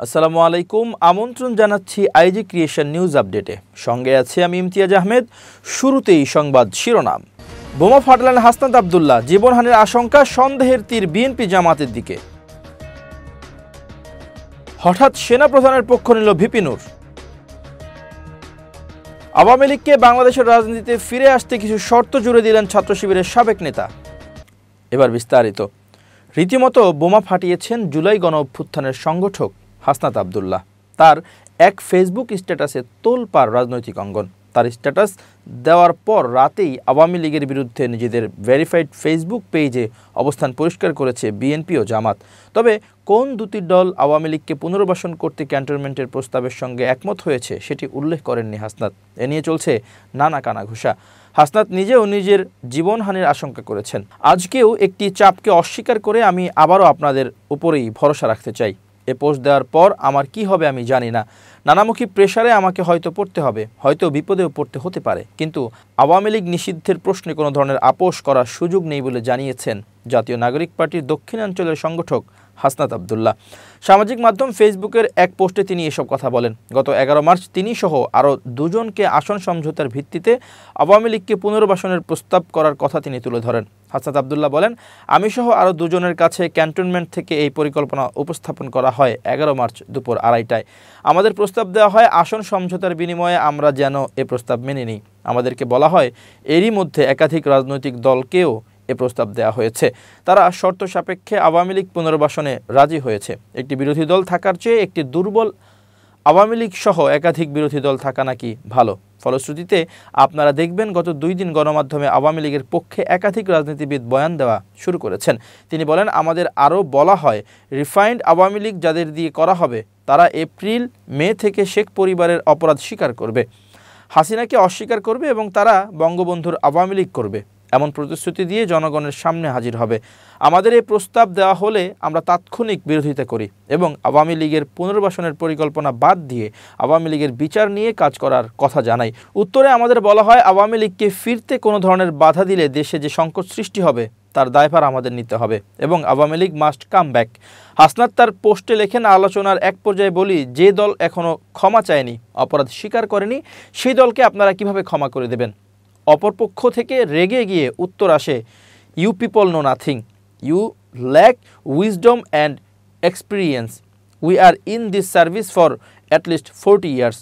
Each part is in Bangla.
আসসালামু আলাইকুম। আমন্ত্রণ জানাচ্ছি আইজি ক্রিয়েশন নিউজ আপডেটে। সঙ্গে আছে আমি ইমতিয়াজ আহমেদ। শুরুতেই সংবাদ শিরোনাম। বোমা ফাটলেন হাসনাত আব্দুল্লাহ, জীবনহানির আশঙ্কা, সন্দেহের তীর বিএনপি জামাতের দিকে। হঠাৎ সেনাপ্রধানের পক্ষ নিল ভিপি নূর। আওয়ামী লীগকে বাংলাদেশের রাজনীতিতে ফিরে আসতে কিছু শর্ত জুড়ে দিলেন ছাত্র শিবিরের সাবেক নেতা। এবার বিস্তারিত। রীতিমতো বোমা ফাটিয়েছেন জুলাই গণ অভ্যুত্থানের সংগঠক হাসনাত আব্দুল্লাহ। তার এক ফেসবুক স্ট্যাটাসে তোলপাড় রাজনৈতিক অঙ্গন। তার স্ট্যাটাস দেওয়ার পর রাতেই আওয়ামী লীগের বিরুদ্ধে নিজেদের ভেরিফাইড ফেসবুক পেজে অবস্থান পরিষ্কার করেছে বিএনপি ও জামাত। তবে কোন দুটি দল আওয়ামী লীগকে পুনর্বাসন করতে ক্যান্টনমেন্টের প্রস্তাবের সঙ্গে একমত হয়েছে সেটি উল্লেখ করেননি হাসনাত। এ নিয়ে চলছে নানা কানাঘুষা। হাসনাত নিজেও নিজের জীবনহানির আশঙ্কা করেছেন। আজকেও একটি চাপকে অস্বীকার করে আমি আবারও আপনাদের উপরেই ভরসা রাখতে চাই। এ পোস্ট দেওয়ার পর আমার কি হবে আমি জানি না। নানামুখী প্রেসারে আমাকে হয়তো পড়তে হবে, হয়তো বিপদেও পড়তে হতে পারে, কিন্তু আওয়ামী লীগ নিষিদ্ধের প্রশ্নে কোনো ধরনের আপোষ করার সুযোগ নেই বলে জানিয়েছেন জাতীয় নাগরিক পার্টির দক্ষিণাঞ্চলের সংগঠক হাসনাত আব্দুল্লাহ। সামাজিক মাধ্যম ফেসবুকের এক পোস্টে তিনি এসব কথা বলেন। গত 11 মার্চ তিনি সহ আরও দুজনকে আসন সমঝোতার ভিত্তিতে আওয়ামী লীগকে পুনর্বাসনের প্রস্তাব করার কথা তিনি তুলে ধরেন। হাসনাত আব্দুল্লাহ বলেন, আমি সহ আরও দুজনের কাছে ক্যান্টনমেন্ট থেকে এই পরিকল্পনা উপস্থাপন করা হয় 11 মার্চ দুপুর 2:30টায়। আমাদের প্রস্তাব দেওয়া হয় আসন সমঝোতার বিনিময়ে আমরা যেন এ প্রস্তাব মেনে নিই। আমাদেরকে বলা হয় এরই মধ্যে একাধিক রাজনৈতিক দলকেও এ প্রস্তাব দেওয়া হয়েছে। তারা শর্ত সাপেক্ষে আওয়ামী লীগ পুনর্বাসনে রাজি হয়েছে। একটি বিরোধী দল থাকার চেয়ে একটি দুর্বল আওয়ামী লীগ সহ একাধিক বিরোধী দল থাকা নাকি ভালো। ফলশ্রুতিতে আপনারা দেখবেন গত 2 দিন গণমাধ্যমে আওয়ামী লীগের পক্ষে একাধিক রাজনীতিবিদ বয়ান দেওয়া শুরু করেছেন। তিনি বলেন, আমাদের আরও বলা হয় রিফাইন্ড আওয়ামী লীগ যাদের দিয়ে করা হবে তারা এপ্রিল মে থেকে শেখ পরিবারের অপরাধ স্বীকার করবে, হাসিনাকে অস্বীকার করবে এবং তারা বঙ্গবন্ধুর আওয়ামী লীগ করবে এমন প্রতিশ্রুতি দিয়ে জনগণের সামনে হাজির হবে। আমাদের এই প্রস্তাব দেওয়া হলে আমরা তাৎক্ষণিক বিরোধিতা করি এবং আওয়ামী লীগের পুনর্বাসনের পরিকল্পনা বাদ দিয়ে আওয়ামী লীগের বিচার নিয়ে কাজ করার কথা জানাই। উত্তরে আমাদের বলা হয় আওয়ামী লীগকে ফিরতে কোনো ধরনের বাধা দিলে দেশে যে সংকট সৃষ্টি হবে তার দায়ভার আমাদের নিতে হবে এবং Awami League must come back. Hasnat তার পোস্টে লেখেন, আলোচনার এক পর্যায়ে বলি, যে দল এখনও ক্ষমা চায়নি, অপরাধ স্বীকার করেনি, সেই দলকে আপনারা কিভাবে ক্ষমা করে দেবেন? অপরপক্ষ থেকে রেগে গিয়ে উত্তর আসে, you people know nothing, you lack wisdom and experience, we are in this service for at least 40 years.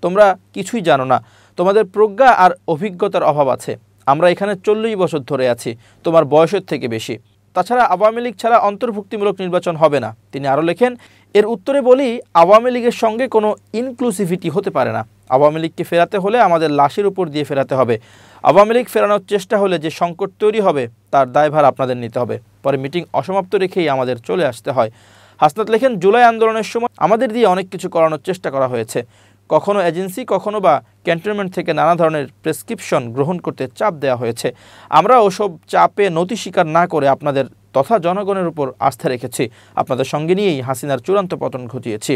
তোমরা কিছুই জানো না, তোমাদের প্রজ্ঞা আর অভিজ্ঞতার অভাব আছে। আমরা এখানে 40 বছর ধরে আছি, তোমার বয়সের থেকে বেশি। তাছাড়া আওয়ামী লীগ ছাড়া অন্তর্ভুক্তিমূলক নির্বাচন হবে না। তিনি আরও লেখেন, এর উত্তরে বলি, আওয়ামী লীগের সঙ্গে কোনো ইনক্লুসিভিটি হতে পারে না। আওয়ামী লীগকে ফেরাতে হলে আমাদের লাশের উপর দিয়ে ফেরাতে হবে। আওয়ামী লীগ ফেরানোর চেষ্টা হলে যে সংকট তৈরি হবে তার দায়ভার আপনাদের নিতে হবে। পরে মিটিং অসমাপ্ত রেখেই আমাদের চলে আসতে হয়। হাসনাত লেখেন, জুলাই আন্দোলনের সময় আমাদের দিয়ে অনেক কিছু করানোর চেষ্টা করা হয়েছে। কখনো এজেন্সি, কখনো বা ক্যান্টনমেন্ট থেকে নানা ধরনের প্রেসক্রিপশন গ্রহণ করতে চাপ দেওয়া হয়েছে। আমরা ওসব চাপে নতি স্বীকার না করে আপনাদের তথা জনগণের উপর আস্থা রেখেছি। আপনাদের সঙ্গে নিয়েই হাসিনার চূড়ান্ত পতন ঘটিয়েছি।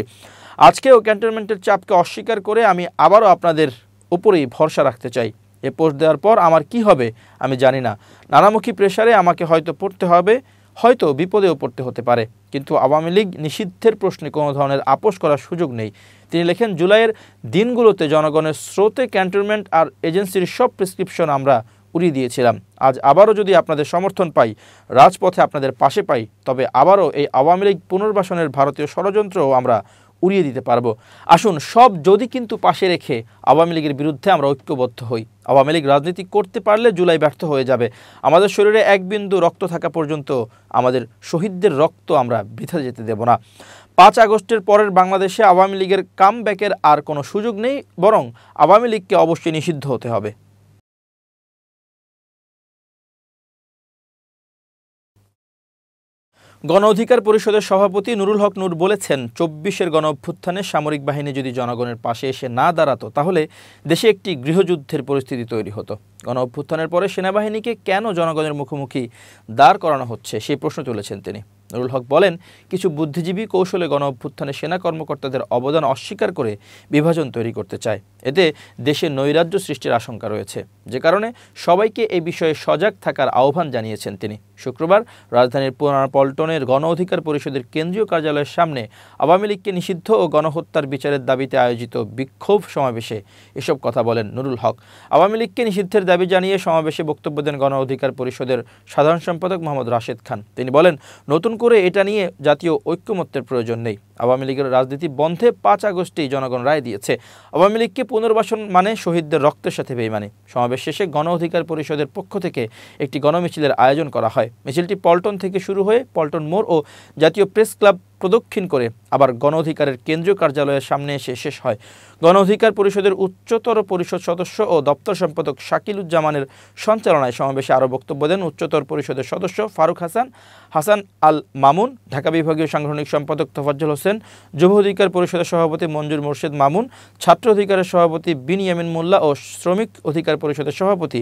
আজকেও ক্যান্টনমেন্টের চাপকে অস্বীকার করে আমি আবারও আপনাদের উপরেই ভরসা রাখতে চাই। এ পোস্ট দেওয়ার পর আমার কি হবে আমি জানি না। নানামুখী প্রেসারে আমাকে হয়তো পড়তে হবে, হয়তো বিপদেও পড়তে হতে পারে, কিন্তু আওয়ামী লীগ নিষিদ্ধের প্রশ্নে কোনো ধরনের আপোষ করার সুযোগ নেই। তিনি লেখেন, জুলাইয়ের দিনগুলোতে জনগণের স্রোতে ক্যান্টনমেন্ট আর এজেন্সির সব প্রেসক্রিপশন আমরা উড়িয়ে দিয়েছিলাম। আজ আবারও যদি আপনাদের সমর্থন পাই, রাজপথে আপনাদের পাশে পাই, তবে আবারও এই আওয়ামী লীগ পুনর্বাসনের ভারতীয় ষড়যন্ত্রও আমরা উড়িয়ে দিতে পারবো। আসুন সব যদি কিন্তু পাশে রেখে আওয়ামী লীগের বিরুদ্ধে আমরা ঐক্যবদ্ধ হই। আওয়ামী লীগ রাজনীতি করতে পারলে জুলাই ব্যর্থ হয়ে যাবে। আমাদের শরীরে এক বিন্দু রক্ত থাকা পর্যন্ত আমাদের শহীদদের রক্ত আমরা বৃথা যেতে দেব না। 5 আগস্টের পরের বাংলাদেশে আওয়ামী লীগের কাম ব্যাকের আর কোনো সুযোগ নেই, বরং আওয়ামী লীগকে অবশ্যই নিষিদ্ধ হতে হবে। গণ অধিকার পরিষদের সভাপতি নুরুল হক নূর বলেছেন, 24-এর গণ অভ্যুত্থানে সামরিক বাহিনী যদি জনগণের পাশে এসে না দাঁড়াতো তাহলে দেশে একটি গৃহযুদ্ধের পরিস্থিতি তৈরি হতো। গণ অভ্যুত্থানের পরে সেনাবাহিনীকে কেন জনগণের মুখোমুখি দাঁড় করানো হচ্ছে সেই প্রশ্ন তুলেছেন তিনি। নুরুল হক বলেন, কিছু বুদ্ধিজীবী কৌশলে গণঅভ্যুত্থানে সেনা কর্মকর্তাদের অবদান অস্বীকার করে বিভাজন তৈরি করতে চায়। এতে দেশে নৈরাজ্য সৃষ্টির আশঙ্কা রয়েছে, যে কারণে সবাইকে এই বিষয়ে সজাগ থাকার আহ্বান জানিয়েছেন তিনি। শুক্রবার রাজধানীর পল্টনের গণ অধিকার পরিষদের কেন্দ্রীয় কার্যালয়ের সামনে আওয়ামী লীগকে নিষিদ্ধ ও গণহত্যার বিচারের দাবিতে আয়োজিত বিক্ষোভ সমাবেশে এসব কথা বলেন নুরুল হক। আওয়ামী লীগকে নিষিদ্ধের দাবি জানিয়ে সমাবেশে বক্তব্য দেন গণ অধিকার পরিষদের সাধারণ সম্পাদক মোহাম্মদ রাশেদ খান। তিনি বলেন, নতুন করে এটা নিয়ে জাতীয় ঐক্যমত্যের প্রয়োজন নেই। আওয়ামী লীগের রাজনীতি বন্ধে 5 আগস্টেই জনগণ রায় দিয়েছে। আওয়ামী লীগকে পুনর্বাসন মানে শহীদদের রক্তের সাথে বেইমানি। সমাবেশ শেষে গণ অধিকার পরিষদের পক্ষ থেকে একটি গণমিছিলের আয়োজন করা হয়। মিছিলটি পল্টন থেকে শুরু হয়ে পল্টন মোড় ও জাতীয় প্রেস ক্লাব প্রদক্ষিণ করে আবার গণ অধিকারের কেন্দ্রীয় কার্যালয়ের সামনে এসে শেষ হয়। গণ অধিকার পরিষদের উচ্চতর পরিষদ সদস্য ও দপ্তর সম্পাদক শাকিলুজ্জামানের সঞ্চালনায় সমাবেশে আরও বক্তব্য দেন উচ্চতর পরিষদের সদস্য ফারুক হাসান আল মামুন, ঢাকা বিভাগীয় সাংগঠনিক সম্পাদক তোফাজ্জল হোসেন, যুব অধিকার পরিষদের সভাপতি মঞ্জুর মোর্শেদ মামুন, ছাত্র অধিকারের সভাপতি বিনিয়ামিন মোল্লা ও শ্রমিক অধিকার পরিষদের সভাপতি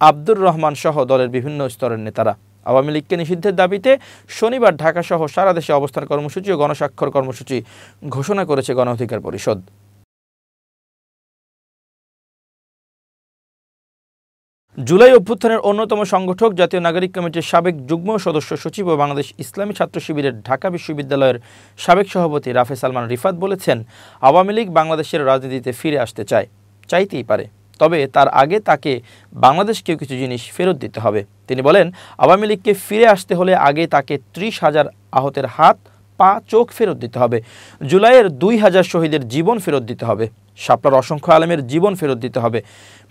আব্দুর রহমান সহ দলের বিভিন্ন স্তরের নেতারা। আওয়ামী লীগকে নিষিদ্ধের দাবিতে শনিবার ঢাকাসহ সারা দেশে অবস্থান কর্মসূচি ও গণস্বাক্ষর কর্মসূচি ঘোষণা করেছে গণ অধিকার পরিষদ। জুলাই অভ্যুত্থানের অন্যতম সংগঠক জাতীয় নাগরিক কমিটির সাবেক যুগ্ম সদস্য সচিব ও বাংলাদেশ ইসলামী ছাত্র শিবিরের ঢাকা বিশ্ববিদ্যালয়ের সাবেক সভাপতি রাফে সালমান রিফাত বলেছেন, আওয়ামী লীগ বাংলাদেশের রাজনীতিতে ফিরে আসতে চাইতেই পারে, তবে তার আগে তাকে বাংলাদেশকেও কিছু জিনিস ফেরত দিতে হবে। তিনি বলেন, আওয়ামী লীগকে ফিরে আসতে হলে আগে তাকে 30,000 আহতের হাত, পা, চোখ ফেরত দিতে হবে। জুলাইয়ের 2,000 শহীদের জীবন ফেরত দিতে হবে। শাপলার অসংখ্য আলেমের জীবন ফেরত দিতে হবে।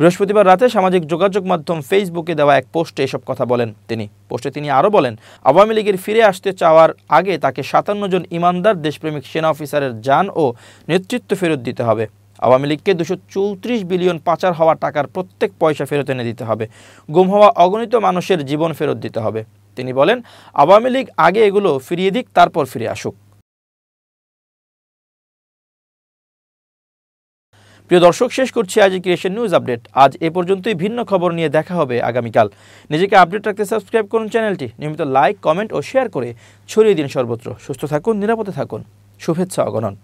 বৃহস্পতিবার রাতে সামাজিক যোগাযোগ মাধ্যম ফেসবুকে দেওয়া এক পোস্টে এসব কথা বলেন তিনি। পোস্টে তিনি আরও বলেন, আওয়ামী লীগের ফিরে আসতে চাওয়ার আগে তাকে 57 জন ইমানদার দেশপ্রেমিক সেনা অফিসারের জান ও নেতৃত্ব ফেরত দিতে হবে। আওয়ামী লীগকে 234 বিলিয়ন পাচার হওয়া টাকার প্রত্যেক পয়সা ফেরত এনে দিতে হবে। গুম হওয়া অগণিত মানুষের জীবন ফেরত দিতে হবে। তিনি বলেন, আওয়ামী লীগ আগে এগুলো ফিরিয়ে দিক, তারপর ফিরে আসুক। প্রিয় দর্শক, শেষ করছি আজ ক্রিয়েশন নিউজ আপডেট। আজ এ পর্যন্তই। ভিন্ন খবর নিয়ে দেখা হবে আগামীকাল। নিজেকে আপডেট রাখতে সাবস্ক্রাইব করুন চ্যানেলটি। নিয়মিত লাইক, কমেন্ট ও শেয়ার করে ছড়িয়ে দিন সর্বত্র। সুস্থ থাকুন, নিরাপদে থাকুন। শুভেচ্ছা অগণন।